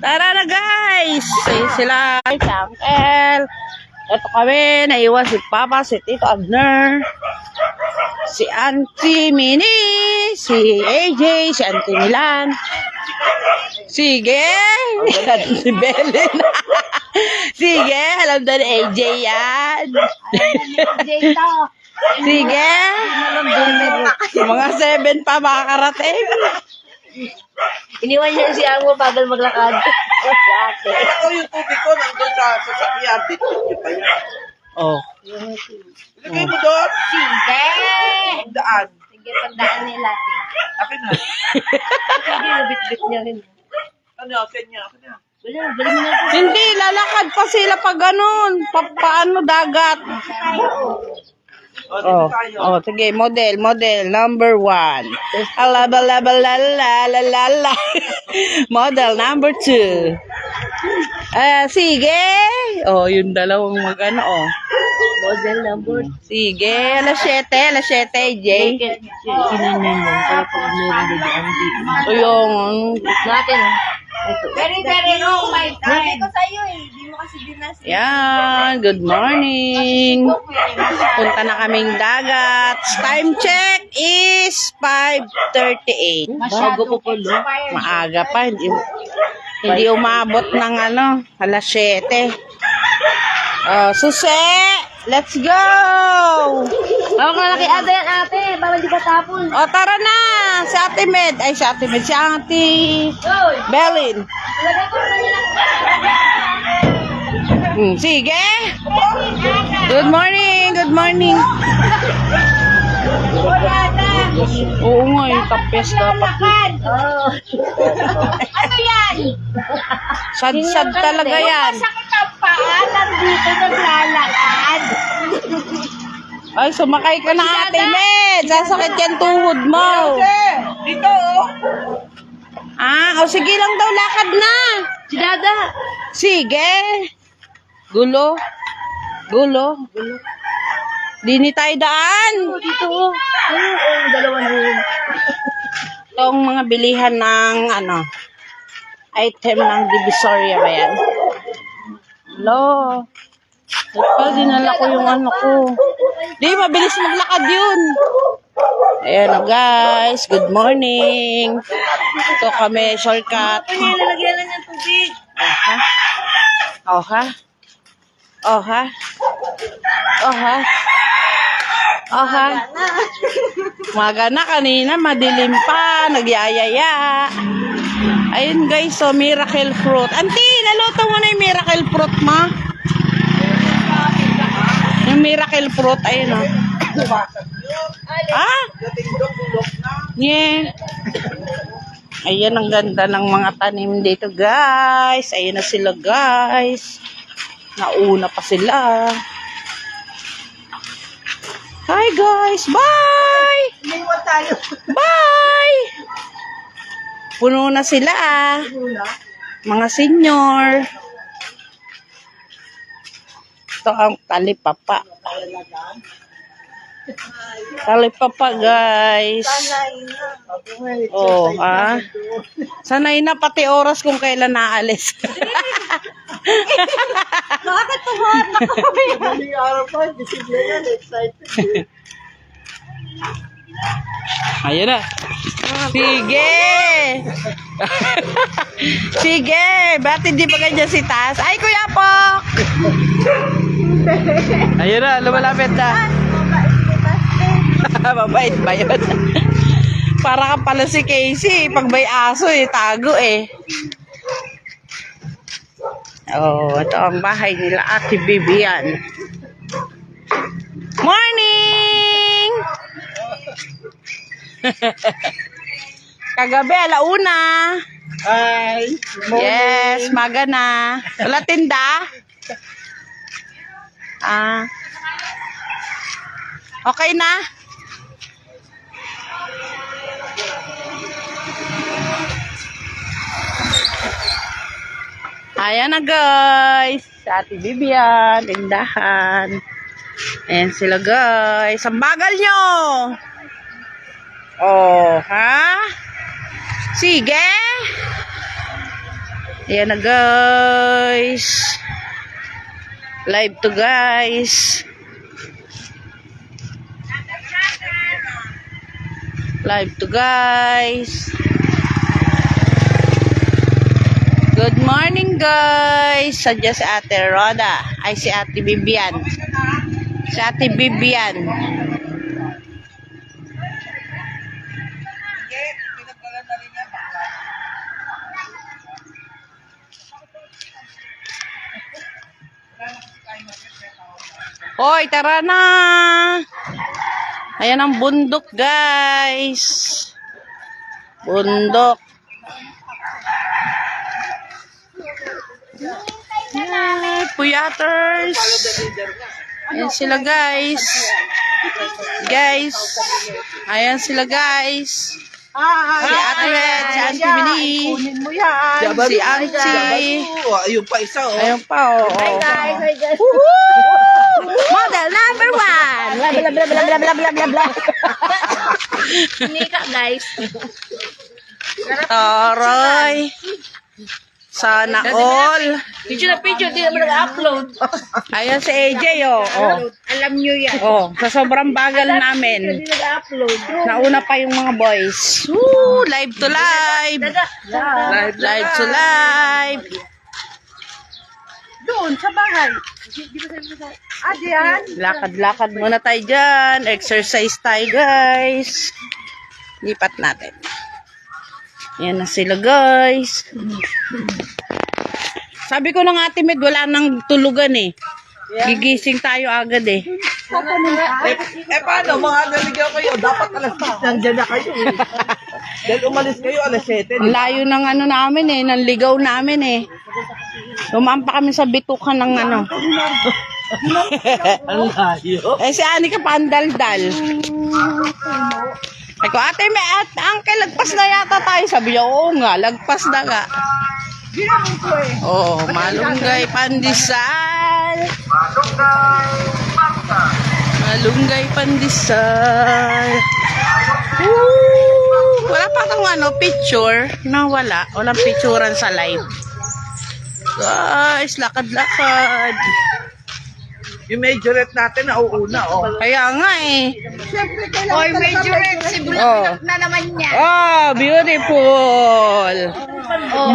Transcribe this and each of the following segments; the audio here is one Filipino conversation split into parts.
Tara na guys! Ayun sila, si Uncle. Ito kami, naiwan si Papa, si Tito Abner, si Auntie Minnie, si AJ, si Auntie Milan. Sige! Si Belen. Sige, alam na ni AJ yan. Sige. Mga 7 pa makakarating. Iniwan niya si Amo bagal maglakad. Ako yung tubig ko nandun sa sasakyan. Dito pa yan. Oh. Ilagay mo doon. Sige! Daan. Sige, pagdaan nila. Akin na. Sige, bit-bit niya rin. Ano, akin niya. Akin na. Wala, balik mo na. Hindi, lalakad pa sila pag ganun. Paano dagat? O, dito tayo. Oh, sige, model number 1. Alabalabalalala. Model number 2. Sige. Oh, yung dalawang magano, oh. Model number. Sige, alas 7, Jay. Sinanyan yan. Para pag meron din ang dito. So, yung, Natin, ah. Ito. Very wrong, my time. Sabi ko sa'yo eh, di mo kasi dinas. yan, good morning. Punta na kaming dagat. Time check is 5:38. Bago po po, no? Maaga pa, hindi umabot ng alas 7. Susi, let's go! Ako malaki ate yan, ate. Bawal di ka tapon. O, tara na! Si Ate Med, si Ate Belin. Lagay ko na nila. Sige! Good morning! Oo nga, yung tapes dapat. Ano yan? Sad-sad talaga yan. Sakit ang paa, nandito naglalakad. Ay, sumakay ka na Ate Med. Sasakit yan tuhod mo. Dito, oh. Sige lang daw, lakad na. Si Dada. Sige. Gulo. Di ni tayo daan. Dito, oh. Ayun, dalawa na yun. Itong mga bilihan ng item ng Divisoria ba yan? Hello. Dinala ko yung ko. Di, mabilis maglakad yun. Ayan guys. Good morning. Ito kami, shortcut. Nalagyan lang ng tubig. Maga na kanina, madilim pa, nagyayaya. Ayun guys, so miracle fruit. Auntie, naluto mo na yung miracle fruit, ma? Yung miracle fruit, ayun o. Yeah. Ayan, ang ganda ng mga tanim dito, guys. Ayun na sila, guys. Nauna pa sila. Hi, guys. Bye! Bye! Puno na sila, mga senior. Ito ang talipapa. Talipapa, guys. Oh, sanay na pati oras kung kailan naalis. Bakit tuhod na kami? Ayun na. Sige. Sige. Ba't hindi pa ganyan si Tas? Ay, Kuya Pok. Ayun na. Lumalapit na. Mabait ba yun? Para ka pala si Casey. Pag may aso tago Oh, ito ang bahay nila Ate Vivian. Morning! Kagabi, alauna. Hi. Yes, maga na. Wala tinda? Okay na? Ayan na guys. Sa Ate Vivian, tindahan. Ayan sila guys. Ang bagal nyo. Oh, ha? Sige. Ayan na guys. Live to guys. Live to guys. Good morning guys. Sadya si Ate Roda. Ay si Ate Bibian. Si Ate Bibian. Hoy, tara na. Ayan ang bundok, guys. Bundok. Ay, puyaters. Ayan sila, guys. Guys. Ayan sila, guys. Si Ate Red, si Auntie Minnie. Kunin mo yan. Si Auntie. Ayun pa isa, oh. Ayun pa, oh. Hi guys. Model number 1. Bla bla bla bla bla bla bla bla bla. Nika guys. Taray. Sana all. Picture na picture, di naman nag-upload. Ayan si AJ, oh. Oh. Alam nyo yan. Oh, sa sobrang bagal namin. Hindi nag-upload. Nauna pa yung mga boys. Woo! Live to live. Live to live. Doon, sa bahay. Diyan. Lakad-lakad muna tayo dyan. Exercise tayo, guys. Lipat natin. Yan na sila, guys. Sabi ko ng Ate Med, wala nang tulugan eh. Gigising tayo agad eh. Paano? Mga naligaw kayo. Dapat alas 6 nandyan na kayo. Dahil umalis kayo alas 7. Ang layo ng ano namin eh, ng ligaw namin eh. Dumaan pa kami sa bitukan ng ano. Ang layo. Eh si Anika pa ang daldal. Ay ko, Ate May, Uncle, lagpas na yata tayo. Sabi niya, oo nga, lagpas na nga. Oo, malunggay pandesal. Malunggay pandesal. Woo! Wala pa kang ano, picture. No, wala. Walang picturean sa live. Guys, lakad-lakad. Yung majorette natin nauuna, oh. Kaya nga eh. Oy, medyo red. Si Oh. na naman niya. Oh, beautiful.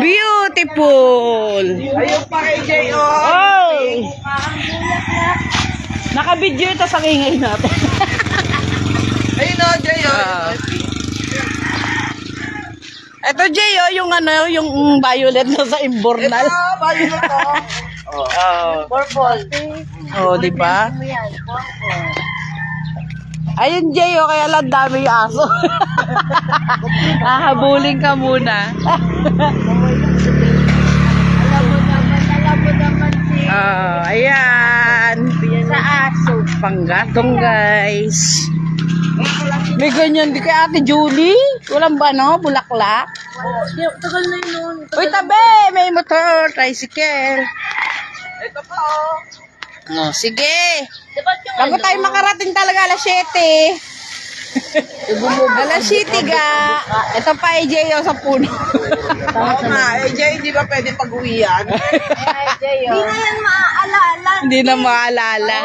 Beautiful. Ayun pa kay Jay, oh. Oh. Naka-video ito sa ingay natin. Ayun, oh, Jay, oh. Ito, Jay, oh, yung ano, yung violet na sa imbornal. Ito, bayo na to. Oh. Purple. Oh, di ba? Ayun, Jay, oh, kaya lang dami yung aso. Hahabulin ka muna. Alam mo naman si Ayan. sa aso. Panggatong, guys. May ganyan di kay Ate Julie. Walang ba, no? Bulaklak. Tagal na yun noon. Uy, tabi! May motor. Tricycle. Ito pa, oh. Oh, sige. Dapat yung Bago tayo makarating talaga alas 7. Alas 7 ga. Ito pa AJ sa puno. Oo nga, eh, Jay, hindi ba pwede pag-uwian? Hindi na yan maaalala. Hindi na maalala.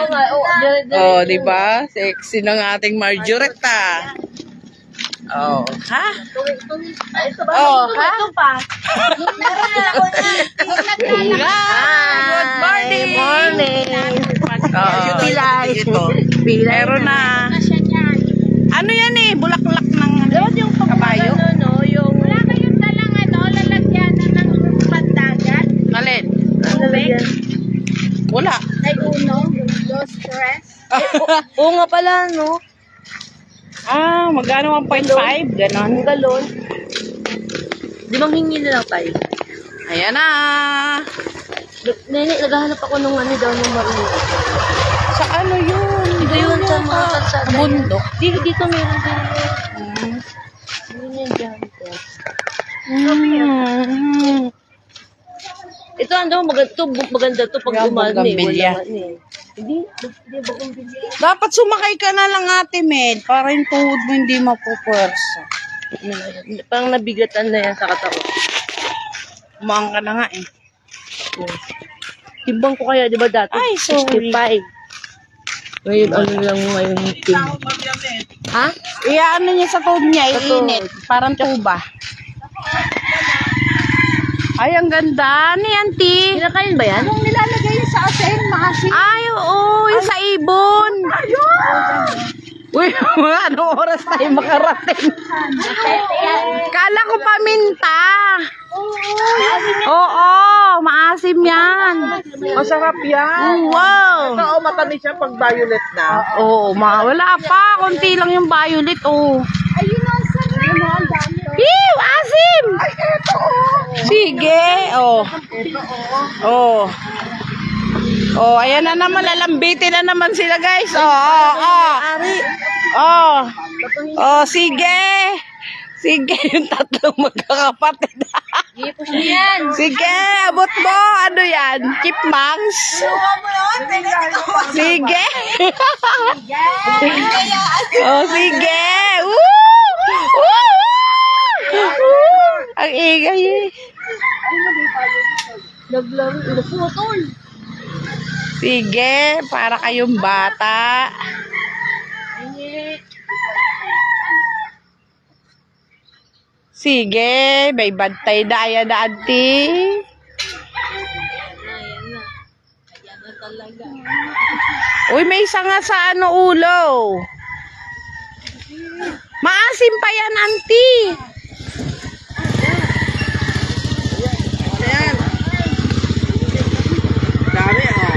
Oh, di ba? Sexy ng ating Marjoretta. Oh, ha? Ito ba? Oh, ha? Ito pa. Meron na ako na. Good morning. Morning. Oh, Pilay. Ito. meron na. Siya niyan. Ano yan eh? Bulaklak ng Dapat yung kabayo? no, yung Wala kayong dalang lalagyanan ng pandagat. Alin? tubig. Wala. Ay, uno. Dos, tres. Oo nga pala, no? Ah, magkano 1.5? Ganon. Ang galon. Di bang hingi na lang tayo? Ayan na. Nene, naghahanap ako nung ano daw ng marunong. Sa ano yun? Di ba yun sa mga kalsada? Bundok. Dito meron din. Mm. Yun yan dyan. Mm. Ito ano, maganda to pag Yung umani. bougainvillea. Hindi bougainvillea. Dapat sumakay ka na lang, Ate Med, para yung tuhod mo hindi mapupwersa. Parang nabigatan na yan sa katawan. Umaang ka na nga eh. Timbang ko kaya, di ba dati? Ay, sorry. 65. Ngayon, ano lang ngayon tim. Ha? Ano niya sa tube niya, Sa tube. iinit. Parang tuba. Ay, ang ganda ni auntie. Kinakain ba yan? Yung nilalagay sa asin, maasin. Ay, oo, yung sa ibon. Uy, anong oras tayo makarating? Kala ko paminta. Oo, maasim yan. Masarap yan. Wow. Oo, matamis siya pag violet na. Oo, wala pa. Konti lang yung violet, oh. Ayun ang sarap. Ano, ang dami. Ew, asim! Ay, eto. Sige, oh. Oh. Oh, ayan na naman, lalambitin na naman sila, guys. Oh, sige. Sige, yung tatlong magkakapatid. Ipos mo yan. Sige, abot mo. Ano yan? Chipmunks? Sige. Oh, sige. Woo! Woo! Ang ingay eh. Naglaro, inaputol. Sige, para kayong bata. Sige, may bantay na ayan na, auntie. Uy, may isa nga sa ulo. Maasim pa yan, auntie. Ayan. Dami, oh.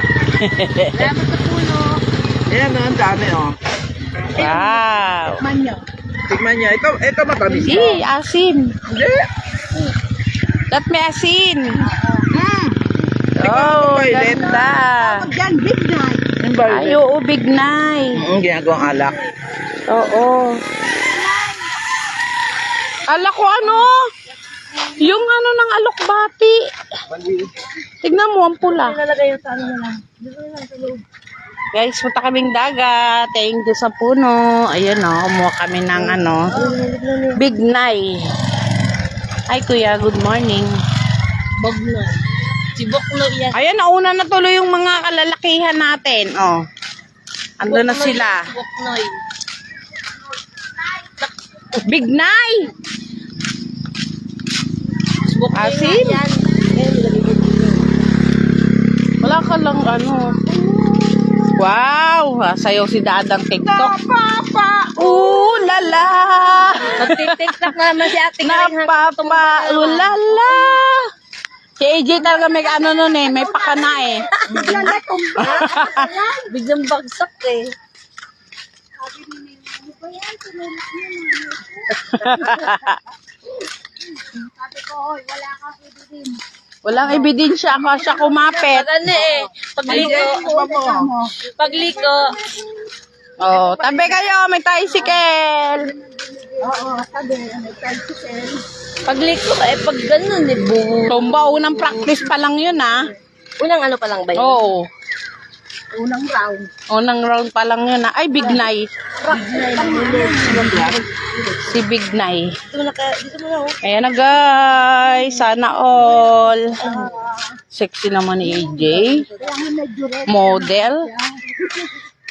Salamat sa puno. Ayan, oh, ang dami, oh. Wow. Tignan niya. Ito matamis. Asim. Hindi. That may asin. Tignan mo, Oh, violet. ganda. Yan, big night. Yung violet. Ay, oo, bignay. Ginagawang alak. Oo. Ala ko ano? Yung ano ng alokbati. Tignan mo, ang pula. Nilalagay yung sa ano na lang. Dito na lang sa loob. Guys, punta kaming dagat. Thank you sa puno. Ayun o, kumuha kami ng bignay. Ay, kuya, good morning. Bagnoy. Si Boknoy yan. Ayan, nauna na tuloy yung mga kalalakihan natin. Oh. Ando na sila. Boknoy. Bignay! Asim? Yan. Ngayon, nilagay ko dito. Wala ka lang ano. Wow! Sayaw si Dadang TikTok. Lala! Nagtitiktak naman si ate. Ulala! Si AJ talaga may ano nun eh. May pakana eh. Biglang bagsak eh. Sabi ko, hoy, wala kang ibigin. Walang ebidensya ako siya kumapit. Pag ano eh. Pagliko. Oh, tabi kayo. May tricycle. Oo, sabi, may tricycle. Pagliko eh. Pag ganun eh. Tumba, unang practice pa lang yun ah. Unang ano pa lang ba yun? Oo. Unang round. Unang round pa lang yun ah. Ay, Bignay. Si Bignay. Dito mo na oh. Ayan na guys. Sana all. Sexy naman ni AJ. Model.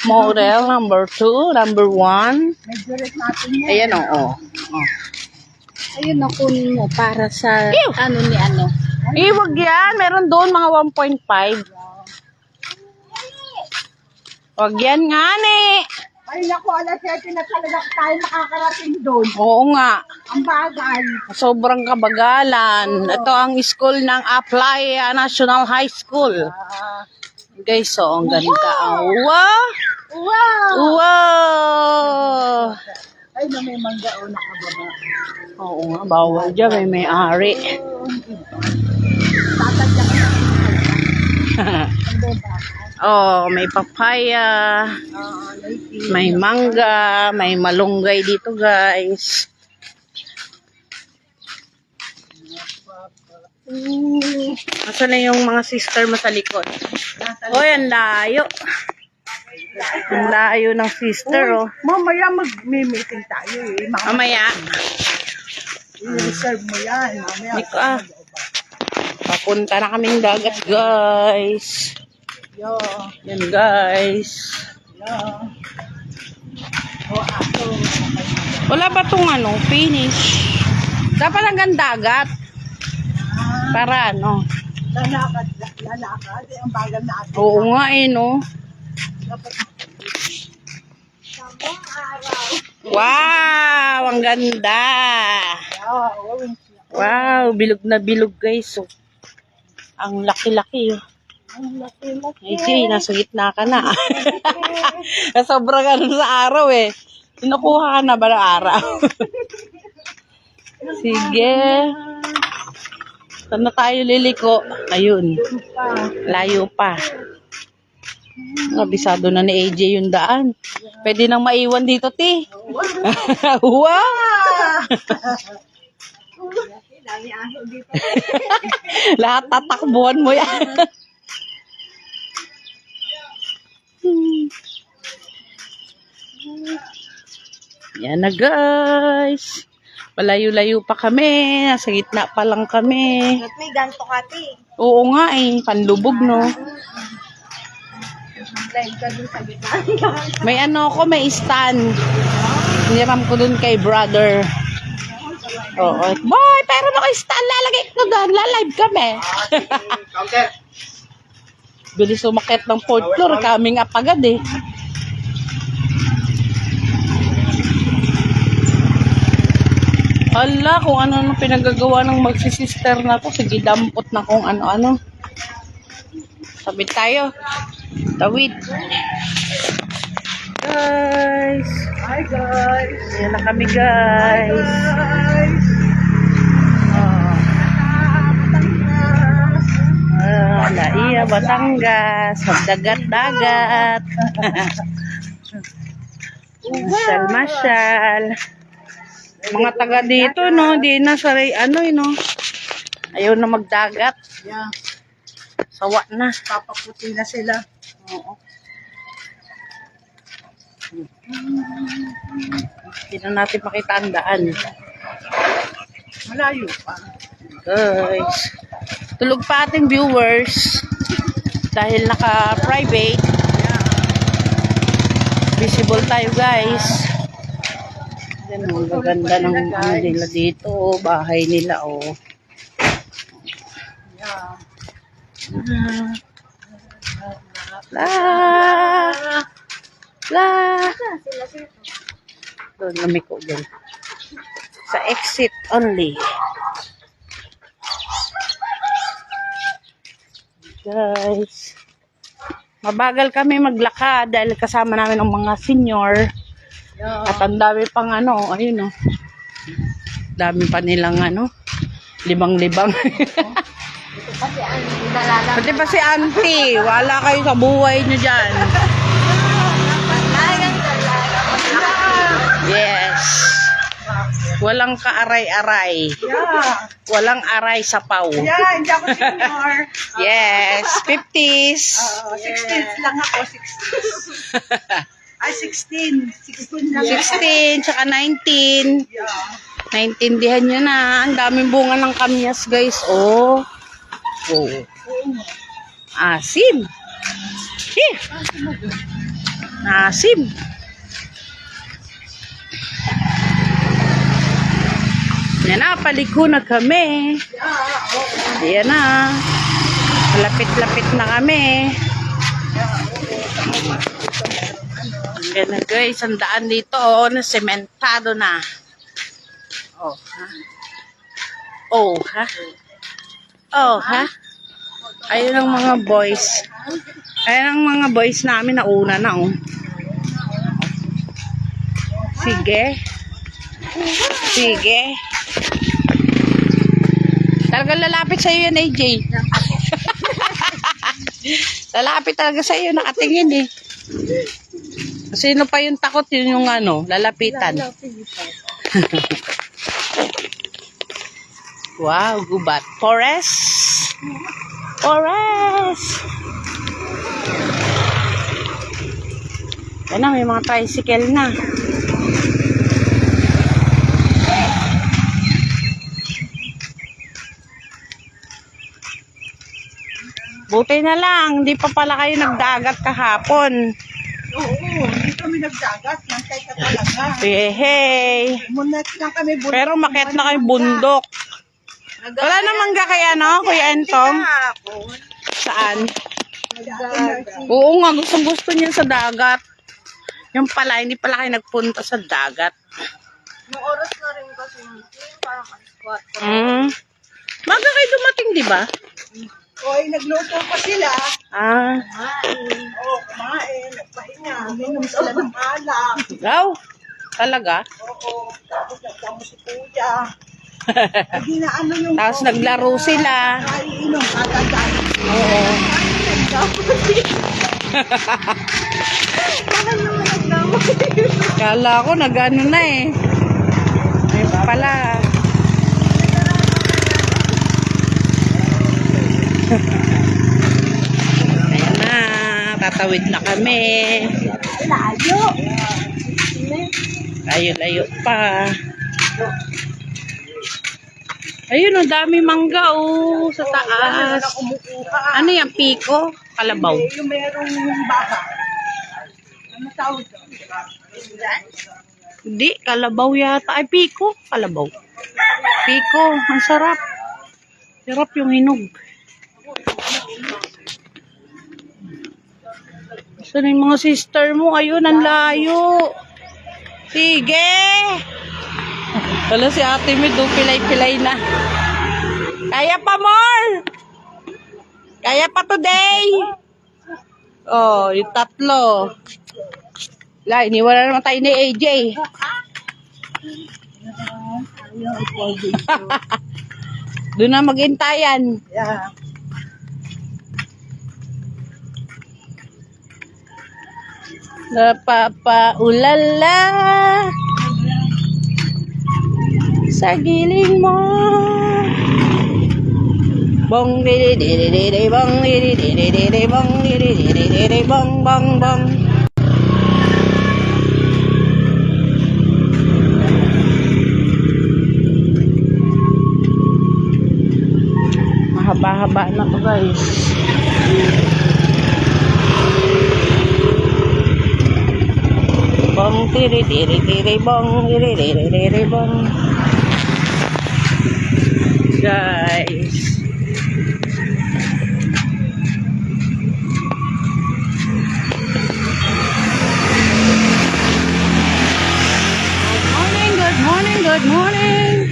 Model number 2, number 1. Medyo rin natin yan. Ayan o. Oh. Ayun, nakunin mo para sa Ew! ano ni ano. Wag yan. Meron doon mga 1.5. Wag yan nga ni. Ay, naku, alas 7 na talaga tayo makakarating doon. Oo nga. Ang bagal. Sobrang kabagalan. Ito ang school ng Apply National High School. Guys, so ang ganda. Wow! Wow! Wow! Ay, na may mangga o nakababa. Oo nga, bawal dyan. May may-ari. Tatadya ka na. Hindi ba? Oh, may papaya. May mangga. May malunggay dito, guys. Nasaan na yung mga sister mo sa likod? Hoy, ang layo. Ang layo ng sister, oh. Mamaya mag-meeting tayo eh. Mamaya. I-reserve mo yan. Mamaya. Hindi ko, Papunta na kaming dagat, guys. Yan, guys. Wala ba tong ano, finish? Dapat hanggang dagat. Para ano? Lalakad. Ang bagal na atin. Oo nga eh, no? Wow! Ang ganda! Wow! Bilog na bilog, guys. Oh. Ang laki-laki, oh. Ay, nasa gitna ka na. Sobrang ano sa araw, eh. Kinukuha ka na ba ng araw? Sige. Saan na tayo liliko? Ayun. Layo pa. Nabisado na ni AJ yung daan. Pwede nang maiwan dito, ti. Wow! Lahat tatakbuhan mo yan. Yan na, guys. Palayo-layo pa kami. Nasa gitna pa lang kami. At may ganto ka, ti. Oo nga eh. Panlubog, no? Live ka dun sa gitna. May ano ko, may stand. Hiniram ko dun kay brother. Oo. Boy, pero naka-stand. Lalagay ko doon. Lalive kami. Counter. Bilis umakit ng 4th floor. Coming up agad eh. Hala, kung ano pinagagawa ng magsisister na to. Sige, dampot na kung ano-ano. Sabit tayo. Tawid. Guys. Hi, guys. Ayan na kami, guys. Laia, Batangas. Magdagat-dagat. Masyal-masyal. Mga taga dito, no? Di na saray, ano, no? Ayaw na magdagat. Yeah. Sawa na. Papaputi na sila. Oo. Hindi na natin makita ang daan. Malayo pa. Guys. Tulog pa ating viewers. Dahil naka-private. Visible tayo, guys. Yan, ang gaganda ng ano nila dito. Bahay nila, oh. La. La. Doon, lamig ko doon. Sa exit only. Guys. Mabagal kami maglakad dahil kasama namin ang mga senior. At ang dami pang ano, ayun, oh. Dami pa nilang ano, libang-libang. Pati pa si auntie, wala kayo sa buhay nyo dyan. Yes. Walang kaaray-aray. Yeah. Walang aray sa pau. Yeah, hindi ako senior. Yes, 50s. 16 lang ako, 16. Ay, 16. 16 lang. 16, tsaka 19. Yeah. Naintindihan nyo na. Ang daming bunga ng kamyas, guys. Oh. Oh. Asim. Asim. Yan na, paliko na kami. Yan na. Lapit-lapit na kami. Yan na, guys. Ang daan dito, oh, na sementado na. Oh, ha? Oh, ha? Oh, ha? Ayun ang mga boys. Ayun ang mga boys namin na una na, oh. Sige. Sige. Talagang lalapit sa'yo yan, AJ. Lalapit talaga sa'yo, nakatingin eh. Sino pa yung takot, yun yung ano, lalapitan. Wow, gubat. Forest. Forest. Yan na, may mga tricycle na. Buti na lang, hindi pa pala kayo nagdagat kahapon. Oo, hindi kami nagdagat. Nantay ka talaga. Hey. Munet lang kami. Pero makiat na kayo bundok. Wala namang ga kaya, no, Kuya Entong? Saan? Oo nga, gusto niya sa dagat. Yung pala, hindi pala kayo nagpunta sa dagat. Nung oras na rin kasi, parang squat. Maga kayo dumating, di ba? Oy, nagluto pa sila. Ah. Oo, kumain. Nagpahinga. Minom sila ng alak. Ikaw? Talaga? Oo. Tapos nagdamo si Kuya. Hindi na ano yung... Tapos naglaro sila. Ay, inom. Agad-agad. Oo. Kala ko nag-ano na eh. Ayun pala. Ayan na. Tatawid na kami. Layo. Layo-layo pa. Ayun, ang dami mangga oh, sa taas. Ano yan, piko? Kalabaw. Yung merong baka. Ano tawag doon? Hindi, kalabaw yata. Ay, piko. Kalabaw. Piko, ang sarap. Sarap yung hinog. Saan yung mga sister mo? Ayun, ang layo. Sige. Wala si ate mo, pilay-pilay na. Kaya pa more. Kaya pa today. Oh, yung tatlo. La, iniwala naman tayo ni AJ. Doon na mag-intayan. Yeah. Napapaulala sa giling mo. Bong didi didi didi bong didi didi didi bong didi didi didi bong bong bong. Mahaba-haba na to, guys. Bong tiri tiri tiri bong tiri tiri tiri bong. Guys, good morning, good morning.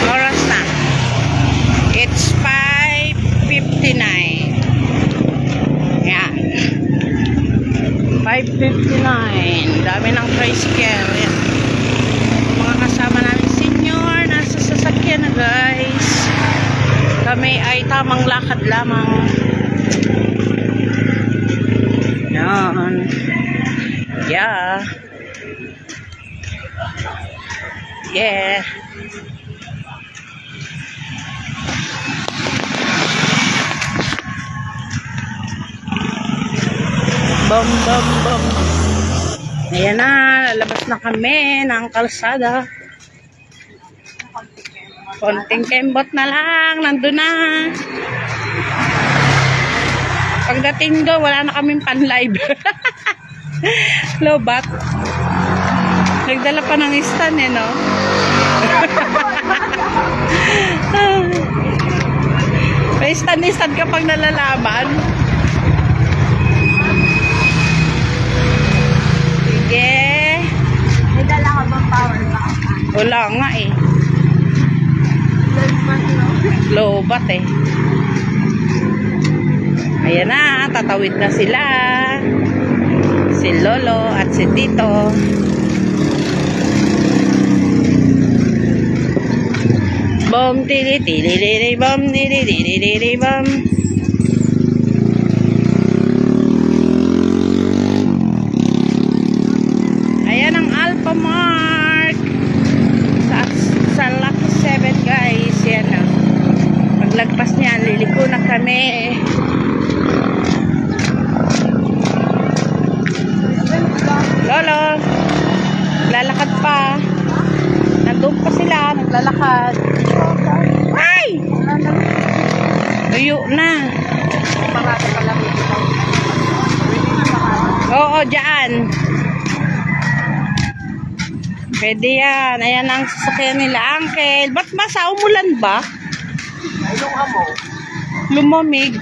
Oras na. It's 5:59. Yan. 5:59. Dami ng tricycle. Yan. Mga kasama namin senior nasa sasakyan na, guys. Kami ay tamang lakad lamang. Yan. Yeah. Yeah. Bum, bum, bum. Ayan na, lalabas na kami ng kalsada. Konting kembot na lang, nandun na. Pagdating doon, wala na kaming pan-live. Lobat. Nagdala pa ng stand eh, no? May stand-stand kapag nalalaban. Sige. May dala ka bang power bank? Wala nga eh. Lobat eh. Ayan na, tatawid na sila. Si Lolo at si Tito. Bom tiri tiri tiri bom tiri tiri tiri bom. Ayan ang Alpha Mark. Sa Lucky 7, guys. Yan na. Paglagpas niyan, liliko na kami. Lolo, lalakad pa. Nandun pa sila. naglalakad. Ay! Tuyo na. Parado pa lang ito. Oo, dyan. Pwede yan. Ayan ang sasakyan nila, Uncle. Ba't basa? Umulan ba? Lumamig.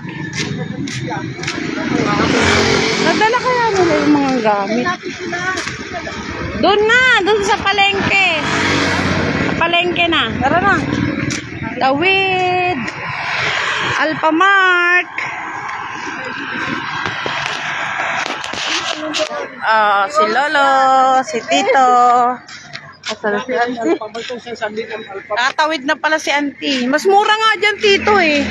Nadala kaya nila yung mga gamit. Doon na. Doon sa palengke. Palengke na. Tara na. Tawid. Alphamart. Si Lolo. Si Tito. Asal si Auntie. Tatawid na pala si Auntie. Mas mura nga dyan, Tito eh.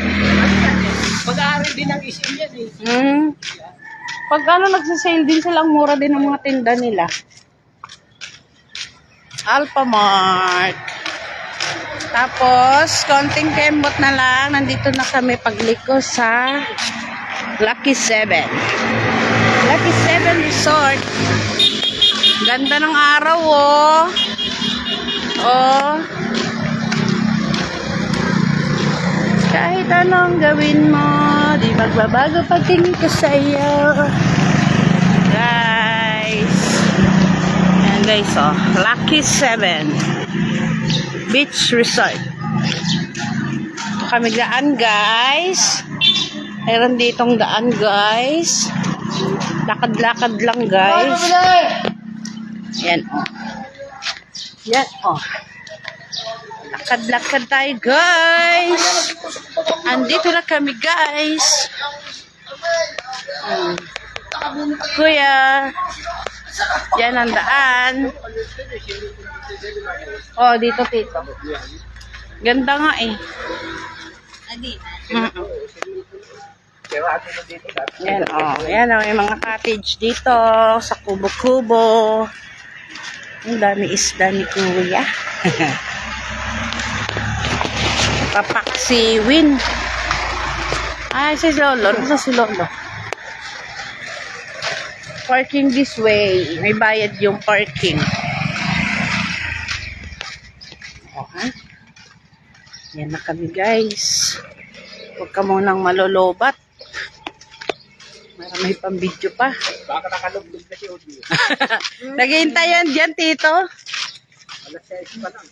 Pag-aaral din ang isim yan eh. Pag nagsasale din silang mura din ang mga tinda nila. Alphamart. Tapos, konting kembot na lang. Nandito na kami pagliko sa Lucky 7. Lucky 7 Resort. Ganda ng araw, oh. Oh. Kahit anong gawin mo, di magbabago pagtingin ko sa iyo. Guys. Ayan guys, oh. Lucky 7 Beach Resort. Kami daan, guys. Mayroon ditong daan, guys. Lakad-lakad lang, guys. Yan, oh. Yan, oh. Lakad-lakad tayo, guys. Andito na kami, guys. Kuya. Yan ang daan. Oh, dito, Tito. Ganda nga eh. Yan, oh. Yan, oh. May mga cottage dito sa kubo-kubo. Ang dami isda ni Kuya. Papaksi win. Ay, si Lolo. Nasa si Lolo. Parking this way. May bayad yung parking. Okay. Yan na kami, guys. Huwag ka munang malolobat. May pang-video pa. Baka nakalugdog na si Odi. Naghihintay yan dyan, Tito. Alas 6 pa lang.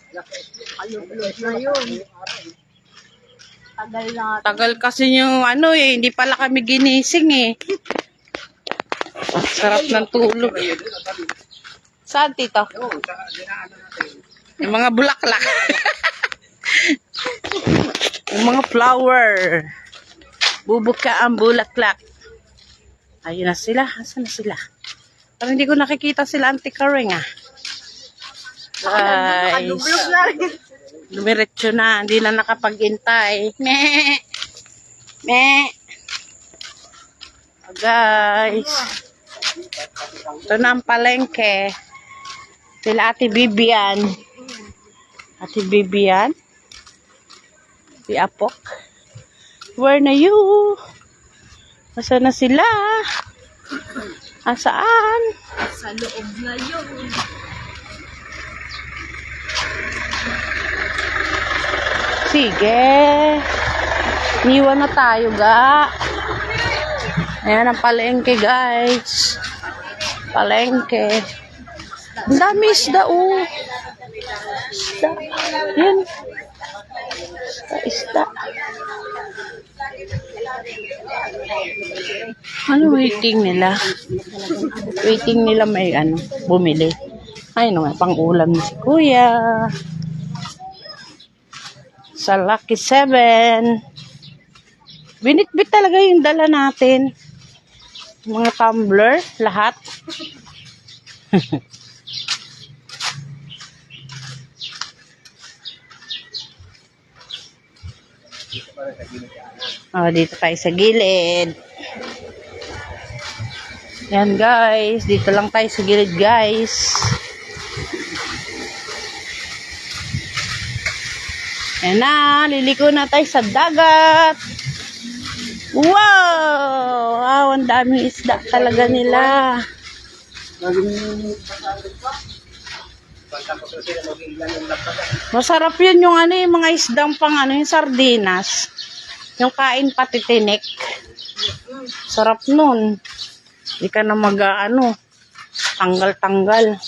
Kalulog na yun. Tagal na. Tagal kasi yung ano eh, hindi pala kami ginising eh. Sarap ng tulog. Saan, Tito? Yung mga bulaklak. Yung mga flower. Bubuka ang bulaklak. Ayun na sila. Asan na sila? Parang hindi ko nakikita sila, Auntie Karen ah. Guys. Dumiretso na. Hindi na nakapag-intay. Meh. Meh. Oh, guys. Ito na ang palengke. Sila Ate Bibian. Ate Bibian. Si Apok. Where na you? Asa na sila? Asaan? Sa loob na yun. Sige. Iwan na tayo, ga. Ayan ang palengke, guys. Palengke. Ang dami isda, oh. Isda. Yan. Isda. Ano waiting nila? Waiting nila may ano, bumili. Ay, no, pang ulam ni si Kuya. Sa Lucky 7. Binitbit talaga yung dala natin. Mga tumbler, lahat. Oh, dito tayo sa gilid. Yan, guys. Dito lang tayo sa gilid, guys. Yan na. Liliko na tayo sa dagat. Wow! Wow, ang daming isda talaga nila. Masarap yun yung ano, yung mga isdang pang ano, yung sardinas. Yung kain pati tinik. Sarap nun. Hindi ka na mag-ano, tanggal-tanggal.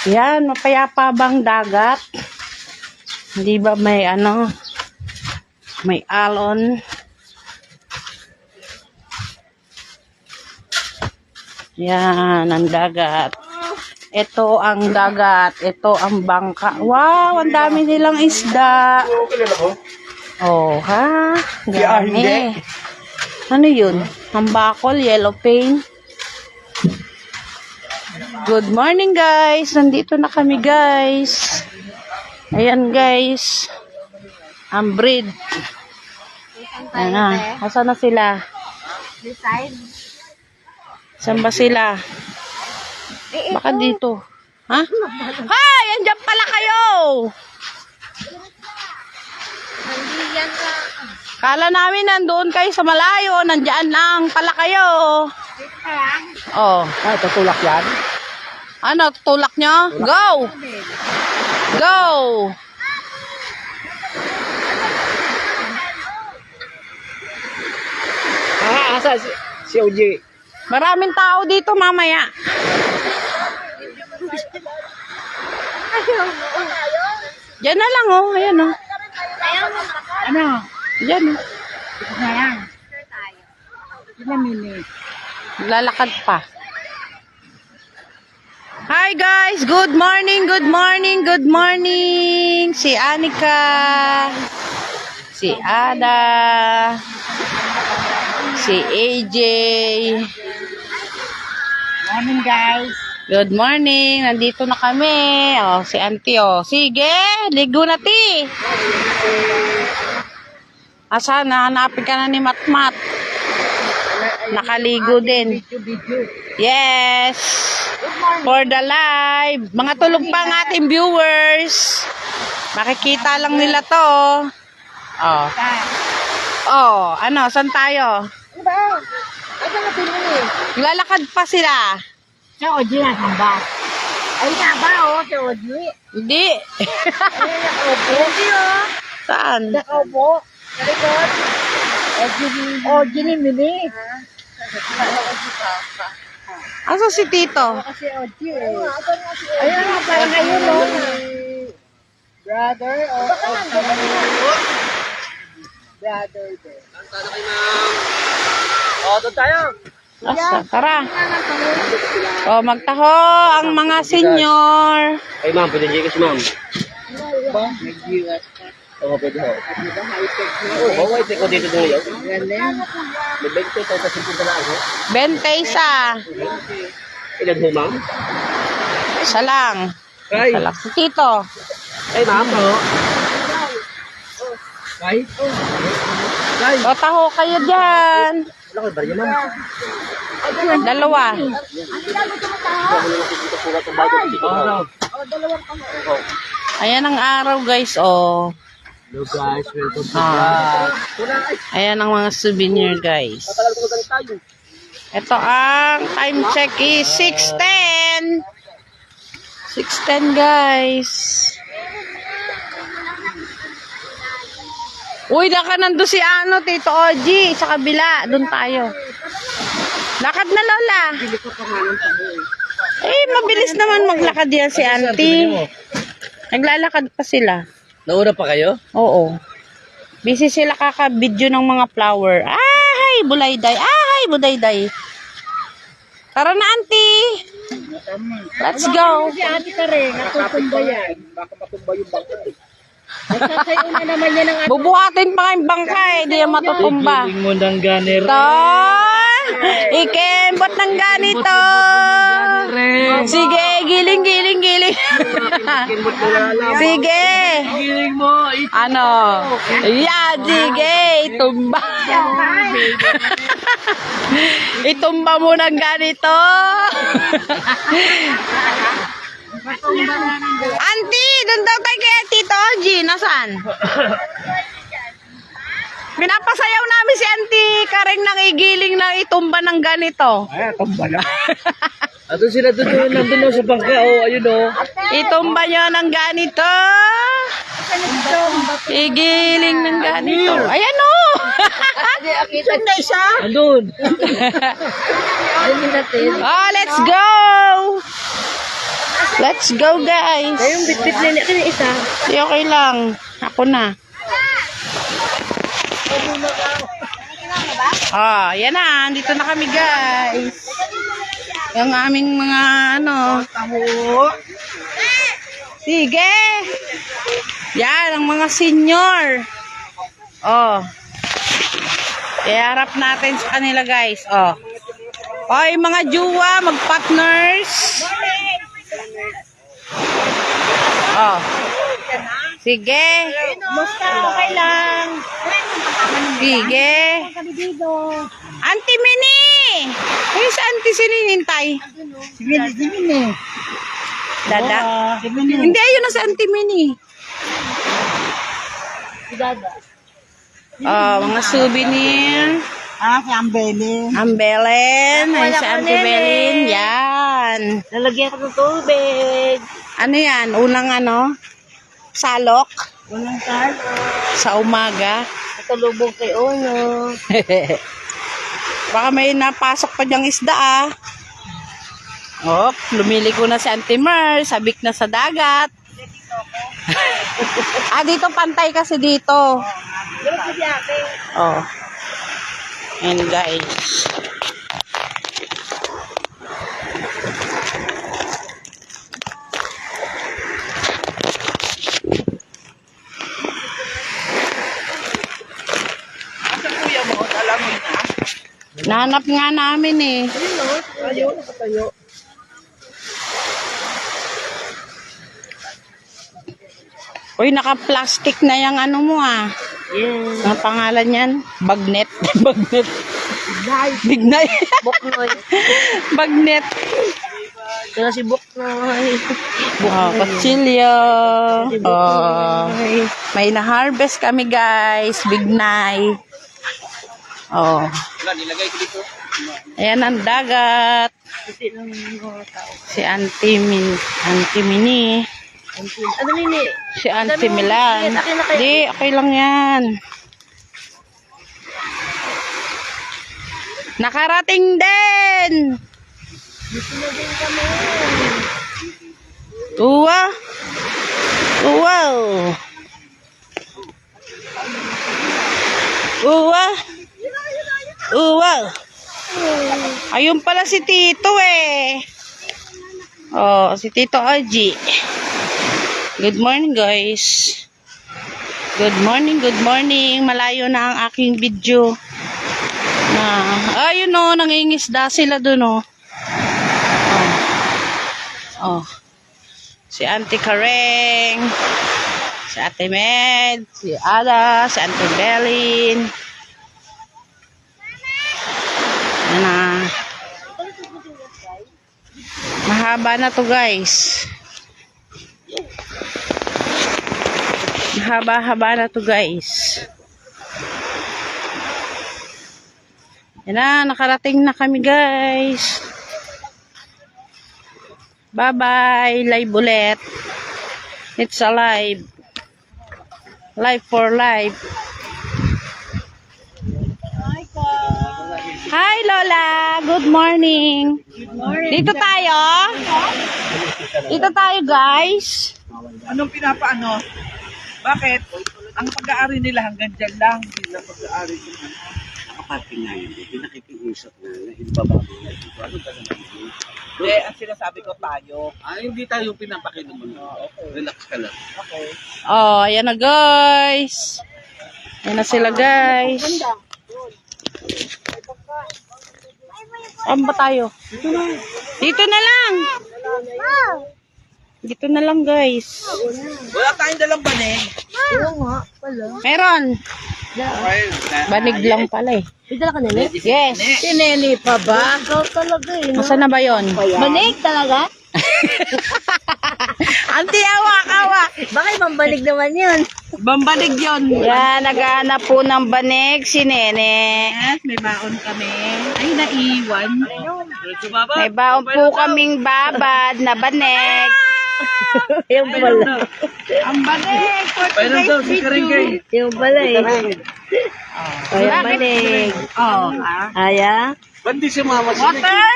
Yan, mapayapa bang dagat? Hindi ba may ano, may alon? Yan, ang dagat. Ito ang dagat. Ito ang bangka. Wow, ang dami nilang isda. Oh, ha? Dami. Ano yun? Hambakol, yellow paint. Good morning, guys. Nandito na kami, guys. Ayan, guys. Ang breed. Ayan na. Asan na sila? This side. Saan ba sila? Baka dito. Ha? Hay! Andyan pala kayo! Hindi yan ka. Kala namin nandoon kayo sa malayo. Nandyan lang pala kayo. Oh. Ah, tutulak yan. Ano? Tulak nyo? Go! Go! Asa si OJ? Maraming tao dito mamaya. Diyan na lang oh. Ayan oh. Ano? Diyan oh. Lalakad pa. Hi guys, good morning, good morning, good morning. Si Anika, si Ada, si AJ. Morning, guys. Good morning, nandito na kami. Oh, si Auntie oh. Sige, ligo na ti. Asa na hanapin ka na ni Matmat. Nakaligo din. Yes. For the live. Mga tulog pa ang ating viewers. Makikita lang nila to. Oh. Oh, ano, saan tayo? Lalakad pa sila. Sa Oji na samba. Ay, nga ba, oh, sa Oji. Hindi. Ay, nakaupo. Oji, oh. Saan? Nakaupo. Sa likod. Oji ni Mini. Asa si Tito? Kasi Oji, eh. Ayun nga, parang ayun, oh. Brother, oh. Brother, there. Oh, doon tayo. Asa? Tara. O, magtaho ang mga senior. Ay, ma'am, pwede niya kasi, ma'am. Oo, pwede ho. Oo, wait, ko dito doon yun. May 20 tayo sa 50 na ako. 20 isa. Ilan ho, ma'am? Isa lang. Ay, Isa lang. Si Tito. ay, ma'am, ho. Ay, ay. O, taho kayo dyan. Wala ko ba rin, ma'am? Dalawa. Ayan ang araw, guys. O. Hello, guys. Welcome to Ah. Ayan ang mga souvenir, guys. Ito ang time check is 6:10. 6:10, guys. Uy, naka nando si ano, Tito Oji, sa kabila. Doon tayo. Lakad na, Lola. Eh, mabilis naman maglakad yan si Auntie. Naglalakad pa sila. Nauna pa kayo? Oo. Busy sila kaka-video ng mga flower. Ay, bulayday. Ay, bulayday. Tara na, Auntie. Let's go. Si Ate Kare, natutumba yan. Baka matumba yung bangko. Sasayo na naman yan ang Bubuhatin pa kayong bangka eh. Di yan matutumba. mo ng ganer. Ton! Ikembot ng ganito. Sige, giling, giling, giling. Sige. Giling mo. Ano? Yeah, sige. Itumba. Itumba mo ng ganito. Auntie, doon daw tayo kay Tito Oji. Nasaan? Pinapasayaw namin si Auntie Karing nang igiling na itumba ng ganito. Ay, tumba na. Ato sila doon, nandun sa bangka, oh, ayun oh. Itumba nyo ng ganito. Igiling ng ganito. Ayan o. Kita na isa. Andun. Oh, let's go. Let's go, guys. Yung bit-bit nila kini isa. Di okay lang. Ako na. Oh, yan na. Dito na kami, guys. Yung aming mga ano. Sige. Yan, ang mga senior. Oh. Kaya harap natin sa kanila, guys. Oh. Oh, yung mga juwa, mag-partners. Oh. Sige. Okay lang. Sige. Auntie Minnie! Ay, sa auntie sinintay? Si Minnie. Dada? Hindi, ayun na sa auntie Minnie. Oh, mga souvenir. Si Ambelin. Ambelen. Ay, sa auntie Belin. Yan. Lalagyan ko ng tubig. Ano yan? Unang ano? Salok? Walang talo. Sa umaga. Katulubog kay Ono. Baka may napasok pa diyang isda ah. Oh, lumiliko na si Auntie Mer. Sabik na sa dagat. Ah, dito pantay kasi dito. Oh. And guys. Nahanap nga namin eh. Ayun, nakatayo. Uy, naka-plastic na yung ano mo ah. Yeah. Ang pangalan yan? Bagnet. Bagnet. Bignay. Buknoy. Bagnet. Kaya si Buknoy. Oh, kutsilyo. Oh, may na-harvest kami guys. Bignay. Oh. Ayan ang dagat. Si Auntie Minnie. Ano nini? Si Auntie Milan. Di, okay lang yan. Nakarating din! Uwa! Wow! Uwa! Uwa! Ayun pala si Tito eh. Oh, si Tito Oji. Good morning guys. Good morning, good morning. Malayo na ang aking video. Ayun o, nangingisda sila dun o. Oh. Si Auntie Kareng. Si Ate Med. Si Ada. Si Auntie Belin. Yan na. Mahaba na to guys. Haba-haba na to guys. Yan na, nakarating na kami guys. Bye-bye. Live ulit. It's alive. Live for live. Hi Lola. Good morning. Good morning. Dito tayo. Dito tayo guys. Anong pinapaano? Bakit? Ang pag-aari nila hanggang dyan lang. Hindi na pag-aari nila. Kapati nga yun, pinakikiusap na ibababa na dito. Ano ba naman yun? Ang sinasabi ko tayo. Hindi tayo pinapakinom mo. Relax ka lang. Okay. Oh, ayan na guys. Ayan na sila guys. Saan ba tayo? Dito na lang. Dito na lang guys. Wala tayong dalang banig. Oo nga, pala. Meron. Banig lang pala eh. Bidala ka nila? Yes. Si Nelly pa ba? Ikaw talaga eh. No? Nasaan na ba yun? Banig talaga? Auntie, awa. Baka ibang banig naman yun. Bambanig yun. Yan, naghahanap po ng banig si Nene. May baon kami. Ay, naiwan. May baon po kaming babad na banek. Yung pala. Ang banek for Painom daw, si Karingay. Yung pala eh. Ayan, balik. Oh, Aya. Ba't di si mama si water?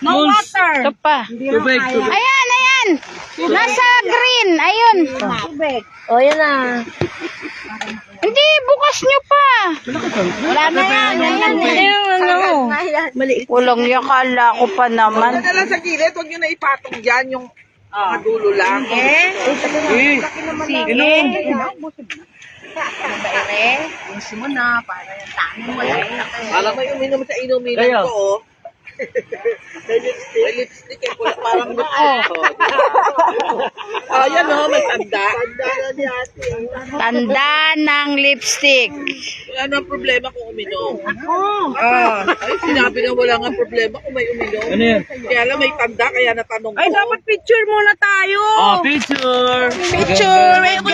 No water. Ito pa. Tubig, tubig. Ayan, ayan. Nasa green. Ayun. O, yan na. Hindi, bukas nyo pa. Wala na yan. Ayun, ano. Maliit. Walang yakala ko pa naman. Huwag na lang sa gilid, huwag nyo na ipatong dyan yung mga dulo lang. Sige. Gusto mo na, para yung tanong mo lang. Alam mo yung uminom sa inuminan ko, oh. May lipstick eh, parang ayan oh, may tanda. Tanda ng lipstick. Ano ang problema kung uminom? Ay, sinabi na wala nga problema kung may uminom. Ano yan? Kaya lang may tanda, kaya natanong ko. Ay, dapat picture muna tayo. Oh, picture! Picture with